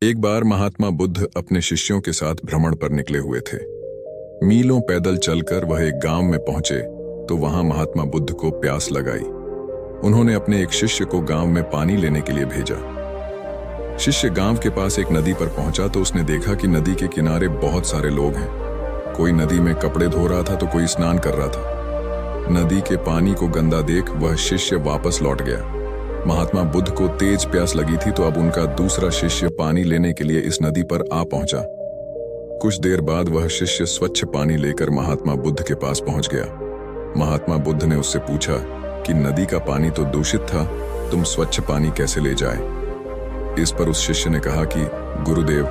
एक बार महात्मा बुद्ध अपने शिष्यों के साथ भ्रमण पर निकले हुए थे। मीलों पैदल चलकर वह एक गांव में पहुंचे तो वहां महात्मा बुद्ध को प्यास लगाई। उन्होंने अपने एक शिष्य को गांव में पानी लेने के लिए भेजा। शिष्य गांव के पास एक नदी पर पहुंचा तो उसने देखा कि नदी के किनारे बहुत सारे लोग हैं। कोई नदी में कपड़े धो रहा था तो कोई स्नान कर रहा था। नदी के पानी को गंदा देख वह शिष्य वापस लौट गया। महात्मा बुद्ध को तेज प्यास लगी थी तो अब उनका दूसरा शिष्य पानी लेने के लिए इस नदी पर आ पहुंचा। कुछ देर बाद वह शिष्य स्वच्छ पानी लेकर महात्मा बुद्ध के पास पहुंच गया। महात्मा बुद्ध ने उससे पूछा कि नदी का पानी तो दूषित था, तुम स्वच्छ पानी कैसे ले जाए? इस पर उस शिष्य ने कहा कि गुरुदेव,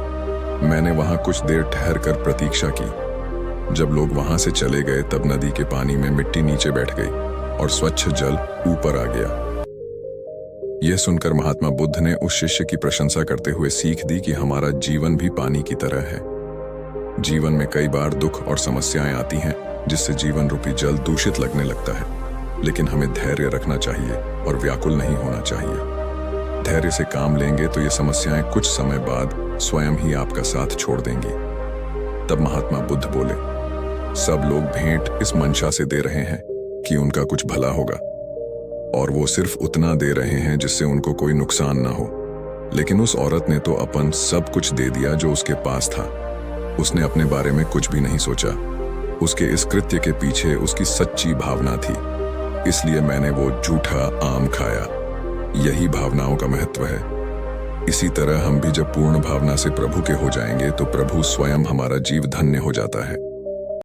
मैंने वहां कुछ देर ठहर कर प्रतीक्षा की। जब लोग वहां से चले गए तब नदी के पानी में मिट्टी नीचे बैठ गई और स्वच्छ जल ऊपर आ गया। यह सुनकर महात्मा बुद्ध ने उस शिष्य की प्रशंसा करते हुए सीख दी कि हमारा जीवन भी पानी की तरह है। जीवन में कई बार दुख और समस्याएं आती हैं जिससे जीवन रूपी जल दूषित लगने लगता है, लेकिन हमें धैर्य रखना चाहिए और व्याकुल नहीं होना चाहिए। धैर्य से काम लेंगे तो ये समस्याएं कुछ समय बाद स्वयं ही आपका साथ छोड़ देंगी। तब महात्मा बुद्ध बोले, सब लोग भेंट इस मंशा से दे रहे हैं कि उनका कुछ भला होगा, और वो सिर्फ उतना दे रहे हैं जिससे उनको कोई नुकसान ना हो। लेकिन उस औरत ने तो अपन सब कुछ दे दिया जो उसके पास था। उसने अपने बारे में कुछ भी नहीं सोचा। उसके इस कृत्य के पीछे उसकी सच्ची भावना थी, इसलिए मैंने वो झूठा आम खाया। यही भावनाओं का महत्व है। इसी तरह हम भी जब पूर्ण भावना से प्रभु के हो जाएंगे तो प्रभु स्वयं हमारा जीव धन्य हो जाता है।